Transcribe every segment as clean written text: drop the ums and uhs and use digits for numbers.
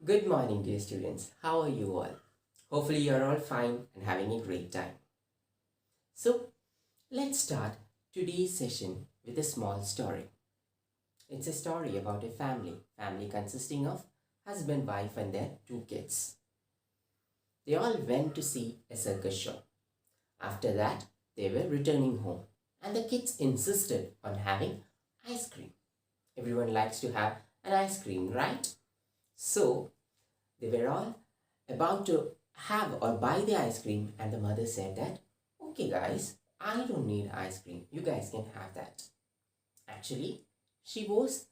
Good morning, dear students. How are you all? Hopefully, you're all fine and having a great time. So, let's start today's session with a small story. It's a story about a family consisting of husband, wife, and their two kids. They all went to see a circus show. After that, they were returning home, and the kids insisted on having ice cream. Everyone likes to have an ice cream, right? So, they were all about to have or buy the ice cream, and the mother said that, okay, guys, I don't need ice cream. You guys can have that. Actually, she was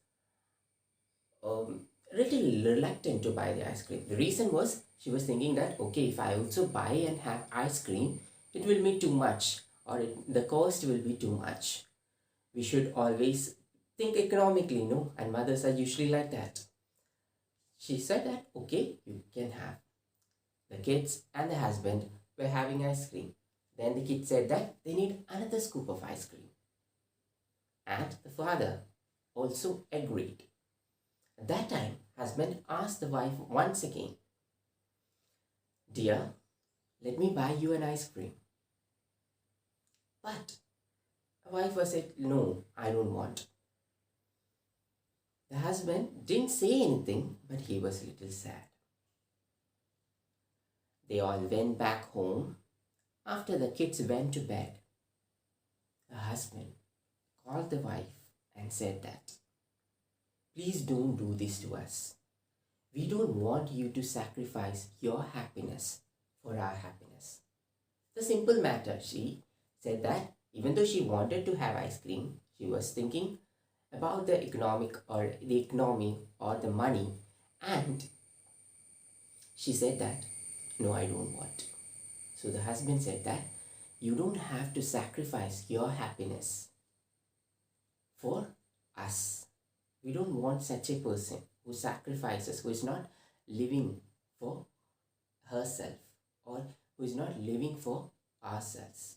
little reluctant to buy the ice cream. The reason was she was thinking that, okay, if I also buy and have ice cream, it will be too much or the cost will be too much. We should always think economically, no? And mothers are usually like that. She said that, okay, you can have. The kids and the husband were having ice cream. Then the kid said that they need another scoop of ice cream. And the father also agreed. At that time, husband asked the wife once again, dear, let me buy you an ice cream. But the wife was said, no, I don't want. The husband didn't say anything, but he was a little sad. They all went back home. After the kids went to bed, the husband called the wife and said that, please don't do this to us. We don't want you to sacrifice your happiness for our happiness. The simple matter, she said that even though she wanted to have ice cream, she was thinking about the economy or the money, and she said that, no, I don't want. So the husband said that you don't have to sacrifice your happiness for us. We don't want such a person who sacrifices, who is not living for herself or who is not living for ourselves.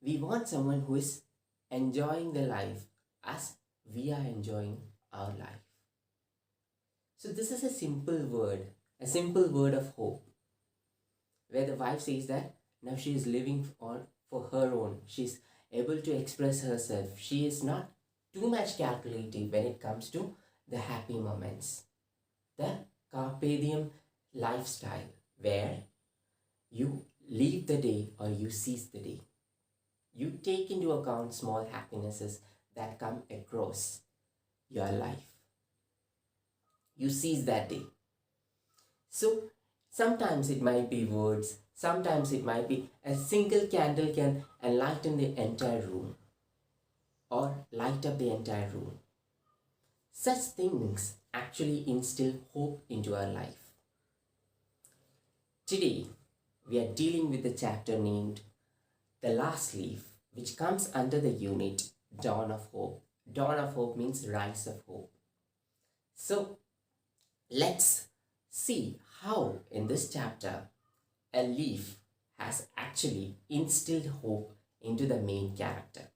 We want someone who is enjoying the life as we are enjoying our life. So this is a simple word of hope, where the wife says that now she is living for her own. She's able to express herself. She is not too much calculative when it comes to the happy moments. The carpe diem lifestyle, where you leave the day or you seize the day. You take into account small happinesses that come across your life. You seize that day. So sometimes it might be words, sometimes it might be a single candle can enlighten the entire room or light up the entire room. Such things actually instill hope into our life. Today, we are dealing with the chapter named The Last Leaf, which comes under the unit Dawn of Hope. Dawn of Hope means rise of hope. So, let's see how in this chapter a leaf has actually instilled hope into the main character.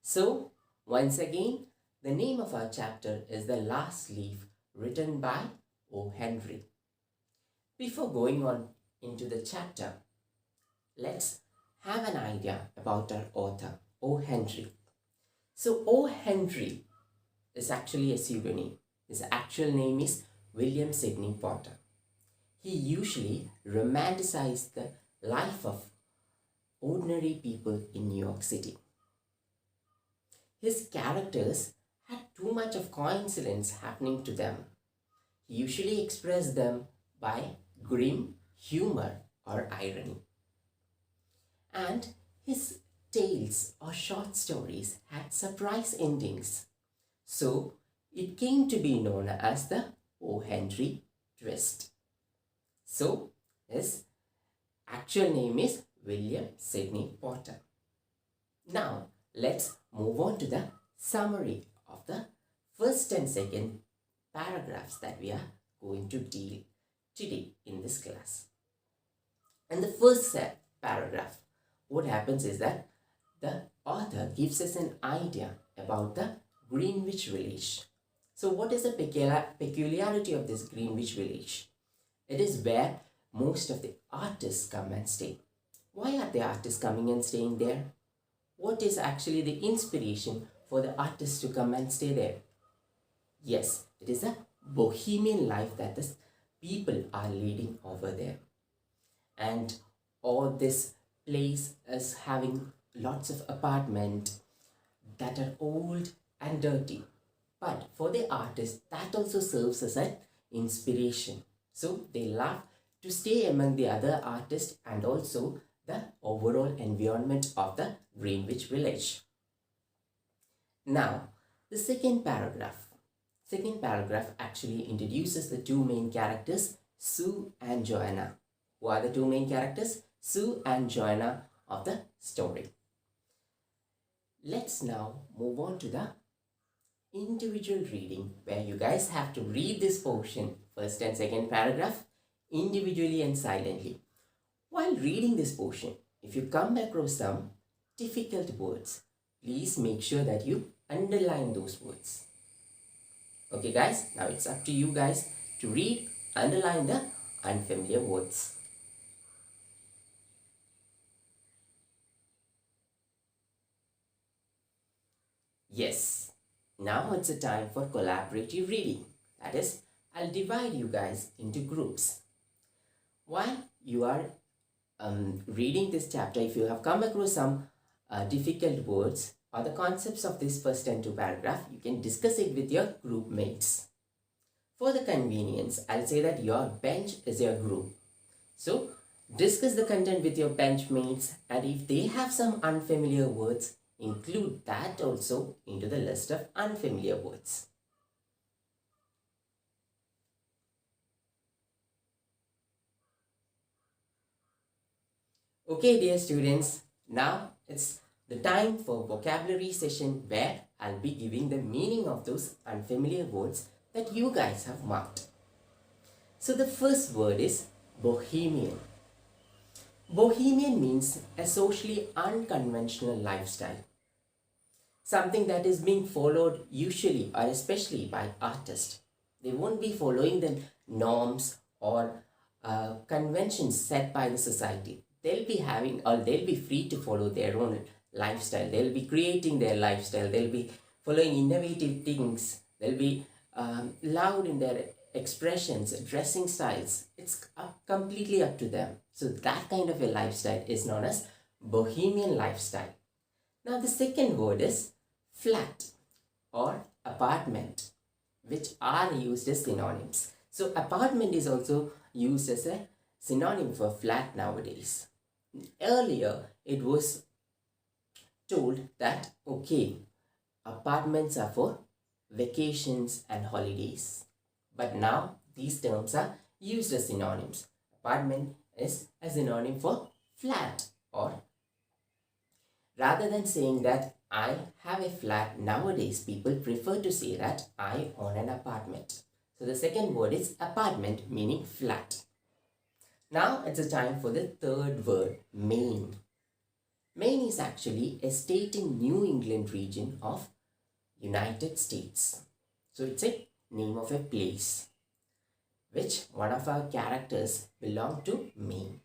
So, once again, the name of our chapter is The Last Leaf, written by O. Henry. Before going on into the chapter, let's have an idea about our author, O. Henry. So, O. Henry is actually a pseudonym. His actual name is William Sidney Potter. He usually romanticized the life of ordinary people in New York City. His characters had too much of coincidence happening to them. He usually expressed them by grim humor or irony. And his tales or short stories had surprise endings. So it came to be known as the O. Henry twist. So his actual name is William Sidney Potter. Now let's move on to the summary of the first and second paragraphs that we are going to deal today in this class. In the first paragraph, what happens is that the author gives us an idea about the Greenwich Village. So what is the peculiarity of this Greenwich Village? It is where most of the artists come and stay. Why are the artists coming and staying there? What is actually the inspiration for the artists to come and stay there? Yes, it is a bohemian life that the people are leading over there. And all this place is having lots of apartments that are old and dirty. But for the artist, that also serves as an inspiration. So they love to stay among the other artists and also the overall environment of the Greenwich Village. Now, the second paragraph. Second paragraph actually introduces the two main characters, Sue and Joanna. Who are the two main characters? Sue and Joanna of the story. Let's now move on to the individual reading, where you guys have to read this portion, first and second paragraph, individually and silently. While reading this portion, if you come across some difficult words, please make sure that you underline those words. Okay guys, now it's up to you guys to read, underline the unfamiliar words. Yes, now it's a time for collaborative reading. That is, I'll divide you guys into groups. While you are reading this chapter, if you have come across some difficult words or the concepts of this first and two paragraph, you can discuss it with your group mates. For the convenience, I'll say that your bench is your group. So discuss the content with your bench mates, and if they have some unfamiliar words, include that also into the list of unfamiliar words. Okay dear students, now it's the time for vocabulary session where I'll be giving the meaning of those unfamiliar words that you guys have marked. So the first word is bohemian. Bohemian means a socially unconventional lifestyle. Something that is being followed usually or especially by artists. They won't be following the norms or conventions set by the society. They'll be having, or they'll be free to follow their own lifestyle. They'll be creating their lifestyle. They'll be following innovative things. They'll be loud in their expressions, dressing styles. It's completely up to them. So that kind of a lifestyle is known as bohemian lifestyle. Now the second word is flat or apartment, which are used as synonyms. So apartment is also used as a synonym for flat nowadays. Earlier, it was told that, okay, apartments are for vacations and holidays. But now, these terms are used as synonyms. Apartment is a synonym for flat, or rather than saying that I have a flat, nowadays people prefer to say that I own an apartment. So the second word is apartment, meaning flat. Now it's a time for the third word, Maine. Maine is actually a state in New England region of United States. So it's a name of a place, which one of our characters belong to Maine.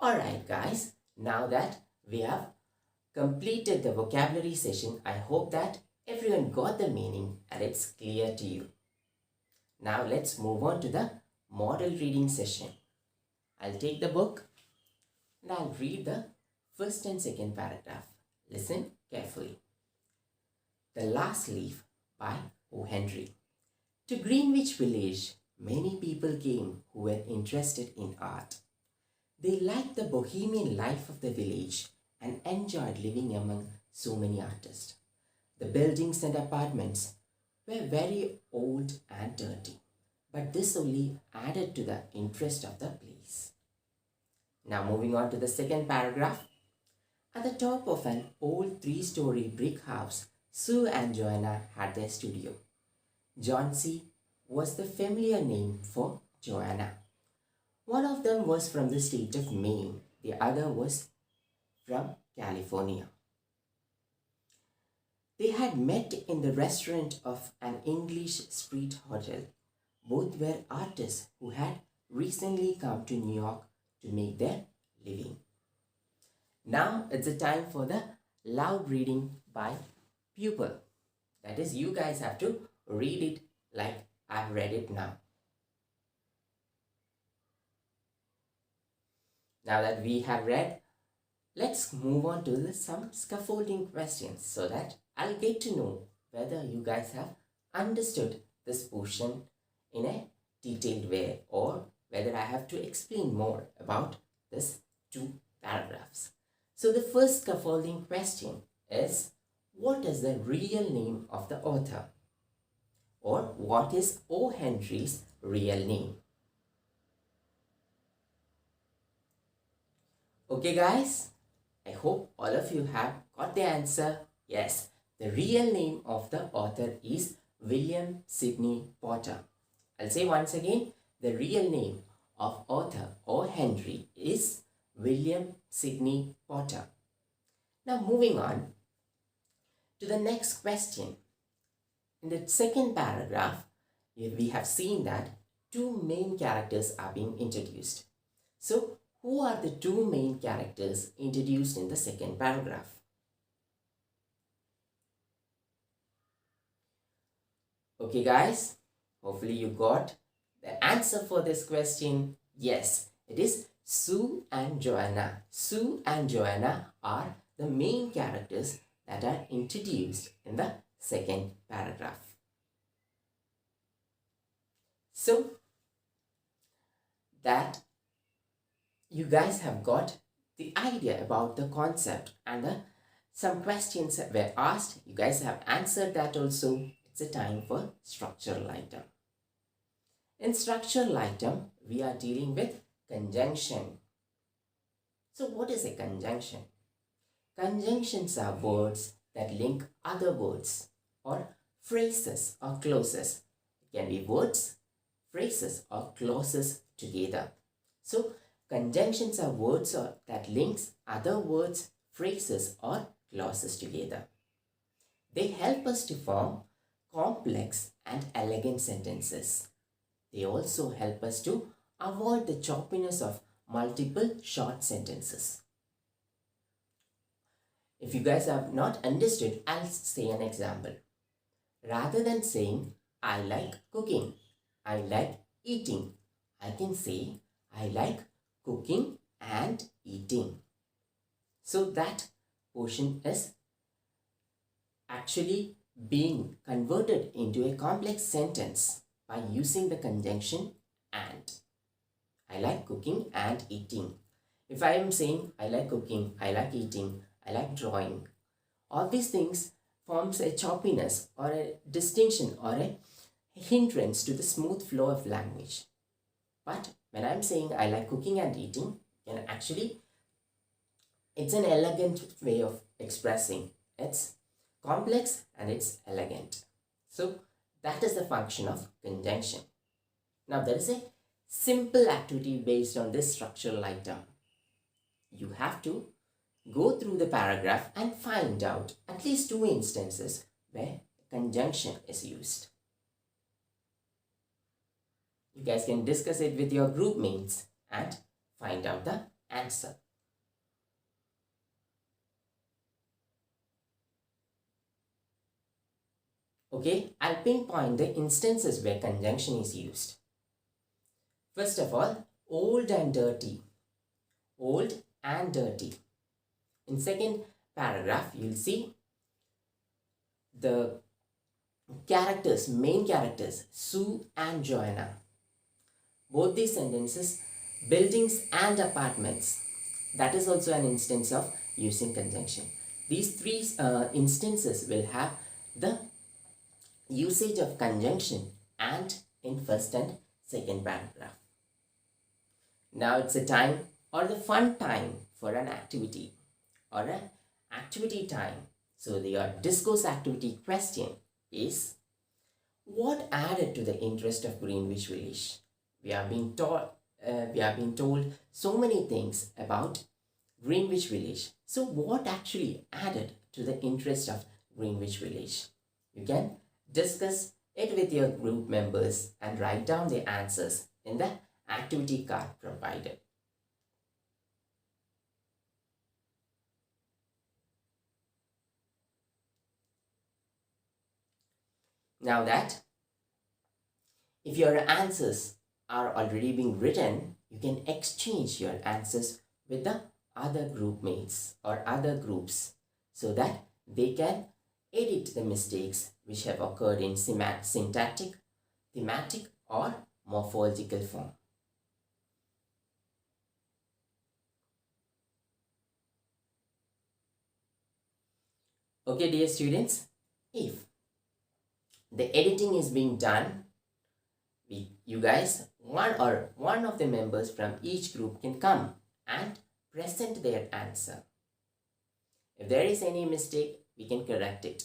Alright guys, now that we have completed the vocabulary session, I hope that everyone got the meaning and it's clear to you. Now let's move on to the model reading session. I'll take the book and I'll read the first and second paragraph. Listen carefully. The Last Leaf by O. Henry. To Greenwich Village, many people came who were interested in art. They liked the bohemian life of the village and enjoyed living among so many artists. The buildings and apartments were very old and dirty, but this only added to the interest of the place. Now moving on to the second paragraph. At the top of an old 3-story brick house, Sue and Joanna had their studio. Johnsy was the familiar name for Joanna. One of them was from the state of Maine, the other was from California. They had met in the restaurant of an English street hotel. Both were artists who had recently come to New York to make their living. Now it's a time for the loud reading by pupil. That is, you guys have to read it like I've read it now. Now that we have read, let's move on to some scaffolding questions so that I'll get to know whether you guys have understood this portion in a detailed way or whether I have to explain more about this two paragraphs. So the first scaffolding question is, what is the real name of the author? Or what is O. Henry's real name? Okay guys, I hope all of you have got the answer. Yes, the real name of the author is William Sidney Potter. I'll say once again, the real name of author O. Henry is William Sidney Potter. Now moving on to the next question. In the second paragraph, we have seen that two main characters are being introduced. So, who are the two main characters introduced in the second paragraph? Okay guys, hopefully you got the answer for this question. Yes, it is Sue and Joanna. Sue and Joanna are the main characters that are introduced in the second paragraph. So that you guys have got the idea about the concept and some questions that were asked. You guys have answered that also. It's a time for structural item. In structural item, we are dealing with conjunction. So what is a conjunction? Conjunctions are words that link other words or phrases or clauses. It can be words, phrases or clauses together. So conjunctions are words that links other words, phrases or clauses together. They help us to form complex and elegant sentences. They also help us to avoid the choppiness of multiple short sentences. If you guys have not understood, I'll say an example. Rather than saying, I like cooking, I like eating, I can say, I like cooking and eating. So that portion is actually being converted into a complex sentence by using the conjunction and. I like cooking and eating. If I am saying I like cooking, I like eating, I like drawing, all these things forms a choppiness or a distinction or a hindrance to the smooth flow of language. But when I'm saying I like cooking and eating, and actually it's an elegant way of expressing. It's complex and it's elegant. So that is the function of conjunction. Now there is a simple activity based on this structural item. You have to go through the paragraph and find out at least two instances where conjunction is used. You guys can discuss it with your group mates and find out the answer. Okay, I'll pinpoint the instances where conjunction is used. First of all, old and dirty. Old and dirty. In second paragraph, you'll see the characters, main characters, Sue and Joanna. Both these sentences, buildings and apartments. That is also an instance of using conjunction. These three instances will have the usage of conjunction and in first and second paragraph. Now it's a time or the fun time for an activity or an activity time. So your discourse activity question is, what added to the interest of Greenwich Village? We are being told so many things about Greenwich Village. So what actually added to the interest of Greenwich Village. You can discuss it with your group members and write down the answers in the activity card provided. Now that if your answers are already being written, you can exchange your answers with the other group mates or other groups so that they can edit the mistakes which have occurred in syntactic, thematic, or morphological form. Okay, dear students, if the editing is being done, you guys, one of the members from each group can come and present their answer. If there is any mistake, we can correct it.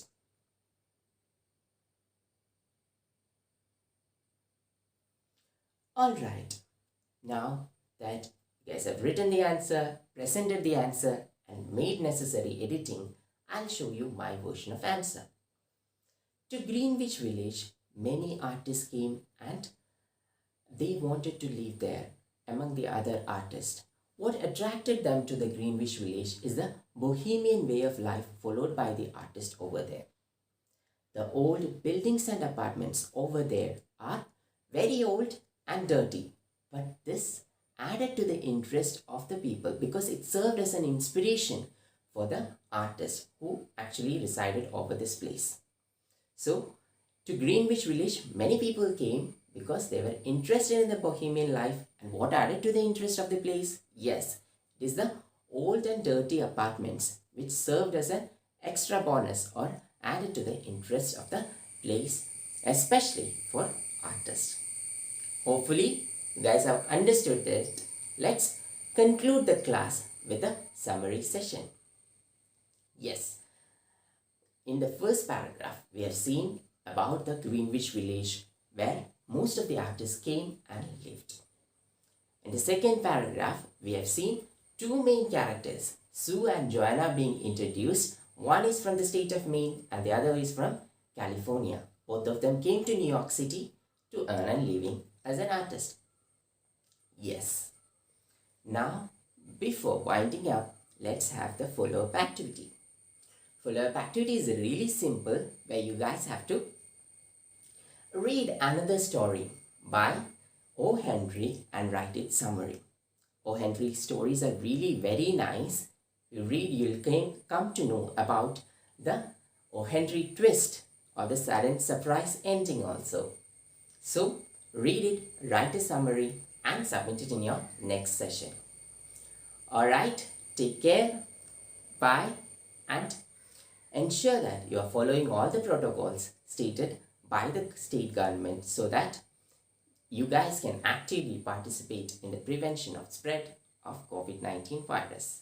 Alright, now that you guys have written the answer, presented the answer, and made necessary editing, I'll show you my version of answer. To Greenwich Village, many artists came and they wanted to live there among the other artists. What attracted them to the Greenwich Village is the bohemian way of life followed by the artist over there. The old buildings and apartments over there are very old and dirty, but this added to the interest of the people because it served as an inspiration for the artists who actually resided over this place. So, to Greenwich Village, many people came because they were interested in the bohemian life. And what added to the interest of the place? Yes, it is the old and dirty apartments which served as an extra bonus or added to the interest of the place, especially for artists. Hopefully, you guys have understood that. Let's conclude the class with a summary session. Yes, in the first paragraph, we have seen about the Greenwich Village where most of the artists came and lived. In the second paragraph, we have seen two main characters, Sue and Joanna, being introduced. One is from the state of Maine and the other is from California. Both of them came to New York City to earn a living as an artist. Yes. Now, before winding up, let's have the follow-up activity. Follow-up activity is really simple where you guys have to read another story by O. Henry and write its summary. O. Henry's stories are really very nice. You read, you'll come to know about the O. Henry twist or the sudden surprise ending also. So, read it, write a summary and submit it in your next session. Alright, take care, bye, and ensure that you are following all the protocols stated by the state government so that you guys can actively participate in the prevention of spread of COVID-19 virus.